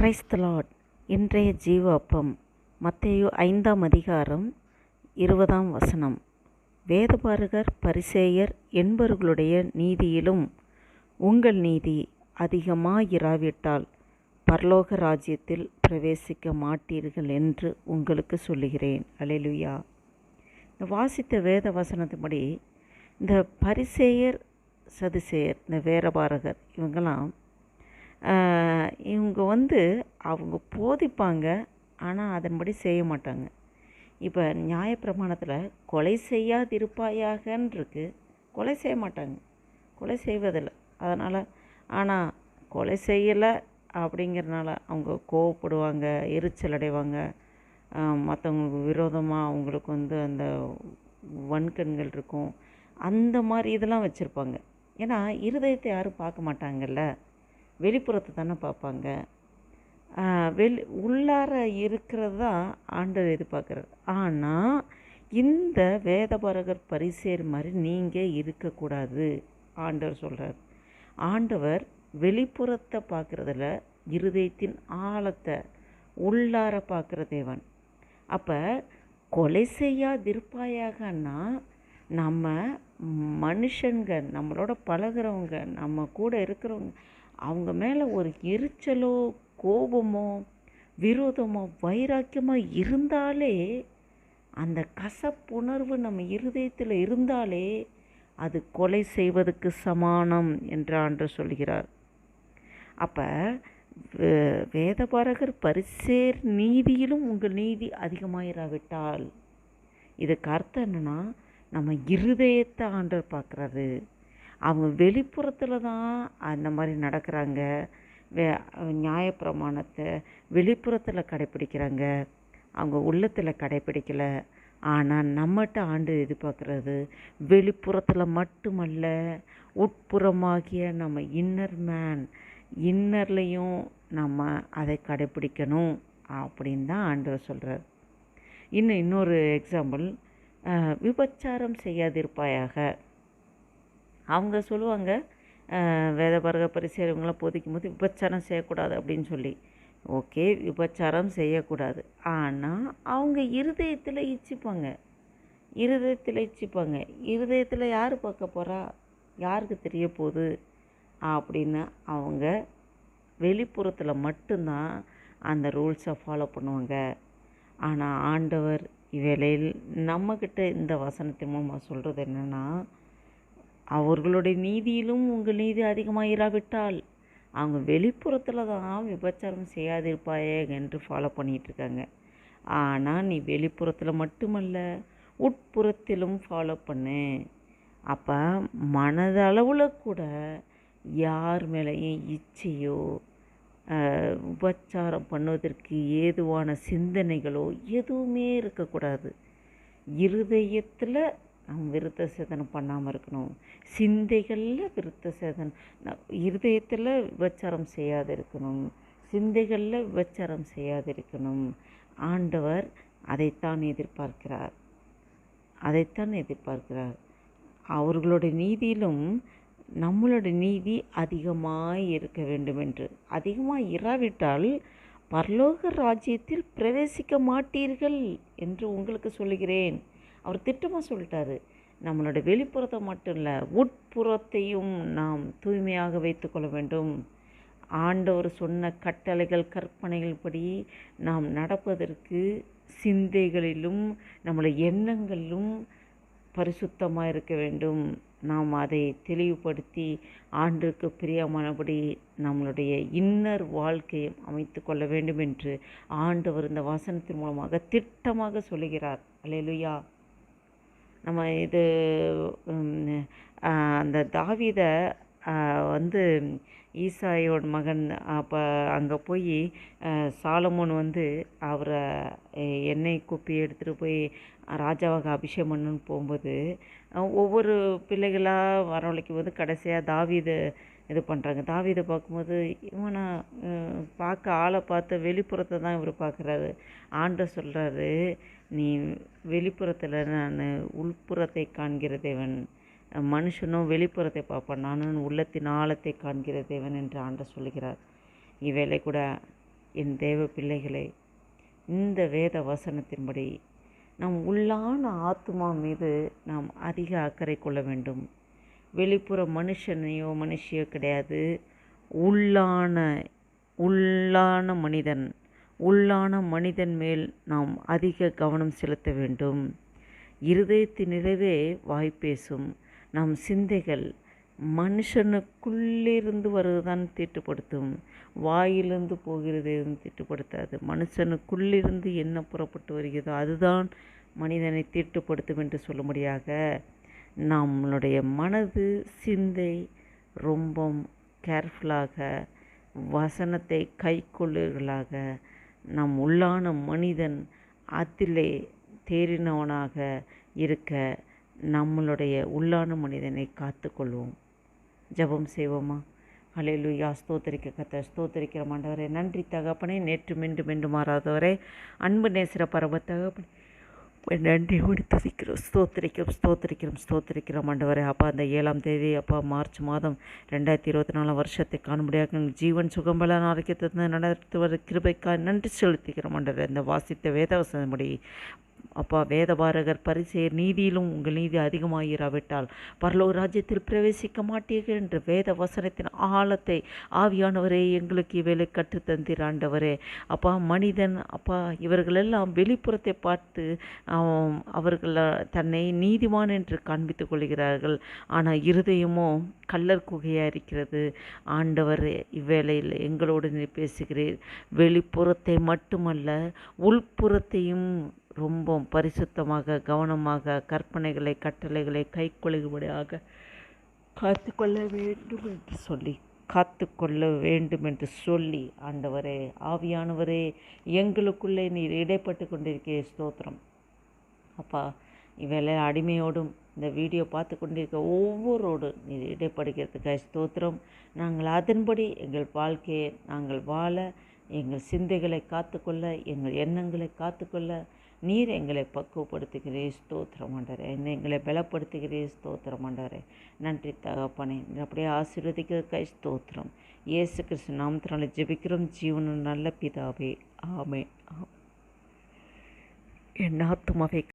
கிரைஸ்த் தி Lord. இன்றைய ஜீவ அப்பம் மத்தேயு 5ஆம் அதிகாரம் 20ஆம் வசனம். வேதபாரகர் பரிசேயர் என்பவர்களுடைய நீதியிலும் உங்கள் நீதி அதிகமாயிராவிட்டால் பரலோக ராஜ்யத்தில் பிரவேசிக்க மாட்டீர்கள் என்று உங்களுக்கு சொல்லுகிறேன். அல்லேலூயா. இந்த வாசித்த வேத வசனத்தின்படி இந்த பரிசேயர் சதுசேயர், இந்த வேதபாரகர், இவங்க அவங்க போதிப்பாங்க, ஆனால் அதன்படி செய்ய மாட்டாங்க. இப்போ நியாயப்பிரமாணத்தில் கொலை செய்யாதிருப்பாயாகன்னு இருக்குது, கொலை செய்ய மாட்டாங்க, கொலை செய்வதில்லை. அதனால் ஆனால் கொலை செய்யலை அப்படிங்கிறனால அவங்க கோவப்படுவாங்க, எரிச்சல் அடைவாங்க, மற்றவங்களுக்கு விரோதமாக அவங்களுக்கு அந்த வன்கண்கள் இருக்கும். அந்த மாதிரி இதெல்லாம் வச்சுருப்பாங்க. ஏன்னா இருதயத்தை யாரும் பார்க்க மாட்டாங்கல்ல, வெளிப்புறத்தை தானே பார்ப்பாங்க. உள்ளார இருக்கிறது தான் ஆண்டவர் எதிர்பார்க்குறார். ஆனால் இந்த வேதபாரகர் பரிசேயர் மாதிரி நீங்கள் இருக்கக்கூடாது ஆண்டவர் சொல்கிறார். ஆண்டவர் வெளிப்புறத்தை பார்க்குறதில்ல, இருதயத்தின் ஆழத்தை உள்ளார பார்க்குற தேவன். அப்போ கொலை செய்யாதிருப்பாயாகன்னா நம்ம மனுஷங்க, நம்மளோட பழகிறவங்க, நம்ம கூட இருக்கிறவங்க, அவங்க மேலே ஒரு எரிச்சலோ கோபமோ விரோதமோ வைராக்கியமோ இருந்தாலே, அந்த கசப்புணர்வு நம்ம இருதயத்தில் இருந்தாலே அது கொலை செய்வதற்கு சமானம் என்று ஆண்டவர் சொல்கிறார். அப்போ வேதபாரகர் பரிசேயர் நீதியிலும் உங்கள் நீதி அதிகமாயிராவிட்டால், இதுக்கு அர்த்தம் என்னென்னா, நம்ம இருதயத்தை ஆண்டவர் பார்க்குறாரு. அவங்க வெளிப்புறத்தில் தான் அந்த மாதிரி நடக்கிறாங்க, நியாயப்பிரமாணத்தை வெளிப்புறத்தில் கடைப்பிடிக்கிறாங்க, அவங்க உள்ளத்தில் கடைப்பிடிக்கலை. ஆனால் நம்மகிட்ட ஆண்டு எதிர்பார்க்குறது வெளிப்புறத்தில் மட்டுமல்ல, உட்புறமாகிய நம்ம இன்னர் மேன், இன்னர்லேயும் நம்ம அதை கடைப்பிடிக்கணும் அப்படின்னு தான் ஆண்டவர் சொல்கிறார். இன்னொரு எக்ஸாம்பிள், விபச்சாரம் செய்யாதிருப்பாயாக. அவங்க சொல்லுவாங்க, வேதபாரக பரிசேயர்களாம் போதிக்கும் போது விபச்சாரம் செய்யக்கூடாது அப்படின்னு சொல்லி. ஓகே, விபச்சாரம் செய்யக்கூடாது, ஆனால் அவங்க இருதயத்தில் இச்சிப்பாங்க, இருதயத்தில் யார் பார்க்க போகிறா, யாருக்கு தெரிய போகுது அப்படின்னு அவங்க வெளிப்புறத்தில் மட்டும்தான் அந்த ரூல்ஸை ஃபாலோ பண்ணுவாங்க. ஆனால் ஆண்டவர் இவ்வேளையில் நம்மக்கிட்ட இந்த வசனத்தின் மூலமாக சொல்கிறது என்னென்னா, அவர்களுடைய நீதியிலும் உங்கள் நீதி அதிகமாக இராவிட்டால், அவங்க வெளிப்புறத்தில் தான் விபச்சாரம் செய்யாதிருப்பாயே என்று ஃபாலோ பண்ணிகிட்ருக்காங்க. ஆனால் நீ வெளிப்புறத்தில் மட்டுமல்ல, உட்புறத்திலும் ஃபாலோ பண்ணு. அப்போ மனதளவில் கூட யார் மேலேயும் இச்சையோ உபச்சாரம் பண்ணுவதற்கு ஏதுவான சிந்தனைகளோ எதுவுமே இருக்கக்கூடாது. இருதயத்தில் விருத்த சேதனம் பண்ணாமல் இருக்கணும், சிந்தைகளில் விருத்த சேதனம், இருதயத்தில் விபச்சாரம் செய்யாது இருக்கணும், சிந்தைகளில் விபச்சாரம் செய்யாது இருக்கணும். ஆண்டவர் அதைத்தான் எதிர்பார்க்கிறார். அவர்களுடைய நீதியிலும் நம்மளோட நீதி அதிகமாக இருக்க வேண்டும் என்று. அதிகமாக இராவிட்டால் பரலோக ராஜ்யத்தில் பிரவேசிக்க மாட்டீர்கள் என்று உங்களுக்கு சொல்லுகிறேன். அவர் திட்டமாக சொல்லிட்டாரு. நம்மளோட வெளிப்புறத்தை மட்டும் இல்லை, உட்புறத்தையும் நாம் தூய்மையாக வைத்துக்கொள்ள வேண்டும். ஆண்டவர் சொன்ன கட்டளைகள் கற்பனைகள் படி நாம் நடப்பதற்கு சிந்தைகளிலும் நம்முடைய எண்ணங்களிலும் பரிசுத்தமாக இருக்க வேண்டும். நாம் அதை தெளிவுபடுத்தி ஆண்டுக்கு பிரியமானபடி நம்மளுடைய இன்னர் வாழ்க்கையை அமைத்து கொள்ள வேண்டும் என்று ஆண்டவர் இந்த வசனத்தின் மூலமாக திட்டமாக சொல்லுகிறார். அல்லேலூயா. நம்ம இது அந்த தாவீதை ஈசாயோட மகன் அப்போ அங்கே போய் சாலமோன் அவரை எண்ணெய் குப்பி எடுத்துகிட்டு போய் ராஜாவாக அபிஷேகம் பண்ணணுன்னு போகும்போது ஒவ்வொரு பிள்ளைகளாக வரவழைக்கும் போது கடைசியாக தாவீதை இது பண்ணுறாங்க. தாவீதை பார்க்கும்போது இவனை ஆளை பார்த்து வெளிப்புறத்தை தான் இவர் பார்க்குறாரு. ஆண்டவர் சொல்கிறாரு, நீ வெளிப்புறத்தில் நான் உள்புறத்தை காண்கிற தேவன், மனுஷனும் வெளிப்புறத்தை பார்ப்பான், நானும் உள்ளத்தின் ஆழத்தை காண்கிற தேவன் என்று ஆண்டவர் சொல்கிறார். இவ்வேளை கூட என் தேவ பிள்ளைகளே, இந்த வேத வசனத்தின்படி நம் உள்ளான ஆத்மா மீது நாம் அதிக அக்கறை கொள்ள வேண்டும். வெளிப்புற மனுஷனையோ மனுஷியோ கிடையாது. உள்ளான மனிதன் மேல் நாம் அதிக கவனம் செலுத்த வேண்டும். இருதயத்தினிறவே வாய் பேசும். நம் சிந்தைகள் மனுஷனுக்குள்ளிருந்து வருவதுதான் தீட்டுப்படுத்தும். வாயிலிருந்து போகிறது எதுவும் தீட்டுப்படுத்தாது. மனுஷனுக்குள்ளிருந்து என்ன புறப்பட்டு வருகிறதோ அதுதான் மனிதனை தீட்டுப்படுத்தும் என்று சொல்லும்படியாக நம்மளுடைய மனது சிந்தை ரொம்ப கேர்ஃபுல்லாக வசனத்தை கைக்கொள்ளுகளாக நம் உள்ளான மனிதன் அதிலே தேறினவனாக இருக்க நம்மளுடைய உள்ளான மனிதனை காத்துக்கொள்வோம். ஜெபம் செய்வோமா? ஹல்லேலூயா. ஸ்தோத்திரிக்கிற ஆண்டவரே, நன்றி தகப்பனே. நேற்று மீண்டு மாறாதவரே, அன்பு நேசிற பரம தகப்பனே, நன்றியோடு துதிக்கிறோம், ஸ்தோத்திரிக்கிறோம் ஆண்டவரே. அப்பா, அந்த 7ஆம் தேதி அப்பா மார்ச் மாதம் 2024 வருஷத்தை காணும்படியாக ஜீவன் சுகம்பலான ஆரோக்கியத்தை நடத்துவது கிருபைக்காக நன்றி செலுத்திக்கிறோம் ஆண்டவரே. இந்த வாசித்த வேதவசனப்படி அப்பா, வேதபாரகர் பரிசேயர் நீதியிலும் உங்கள் நீதி அதிகமாயிராவிட்டால் பரலோக ராஜ்யத்தில் பிரவேசிக்க மாட்டீர்கள் என்ற வேத வசனத்தின் ஆழத்தை ஆவியானவரே எங்களுக்கு இவைகளை கற்றுத்தந்தீர் ஆண்டவரே. அப்பா, மனிதன் அப்பா இவர்களெல்லாம் வெளிப்புறத்தை பார்த்து அவர்கள் தன்னை நீதிமான் என்று காண்பித்துக் கொள்கிறார்கள். ஆனால் இருதயமோ கள்ளர் குகையாக இருக்கிறது. ஆண்டவர் இவ்வேளையில் எங்களோடு நீ பேசுகிறீர். வெளிப்புறத்தை மட்டுமல்ல, உள்புறத்தையும் ரொம்ப பரிசுத்தமாக கவனமாக கற்பனைகளை கட்டளைகளை கைக்கொள்ளும்படியாக காத்துக்கொள்ள வேண்டும் என்று சொல்லி ஆண்டவரே, ஆவியானவரே எங்களுக்குள்ளே நீர் இடைப்பட்டு கொண்டிருக்கிற ஸ்தோத்திரம். அப்பா, இவளை அடிமையோடும் இந்த வீடியோ பார்த்து கொண்டிருக்க ஒவ்வொருவரோடு நீர் இடைப்படுகிறதுக்காக ஸ்தோத்திரம். நாங்கள் அதன்படி எங்கள் வாழ்க்கையை நாங்கள் வாழ, எங்கள் சிந்தைகளை காத்துக்கொள்ள, எங்கள் எண்ணங்களை காத்துக்கொள்ள நீர் எங்களை பக்குவப்படுத்துகிறீர். ஸ்தோத்திரம் ஆண்டவரே. எங்களை பலப்படுத்துகிறீர். ஸ்தோத்திரம் ஆண்டவரே. நன்றி தகப்பனே. அப்படியே ஆசீர்வதிக்கிறதுக்காக ஸ்தோத்திரம். இயேசு கிறிஸ்து நாமத்தினால ஜெபிக்கிறோம் ஜீவனும் நல்ல பிதாவே. ஆமென். என் ஆத்துமாவே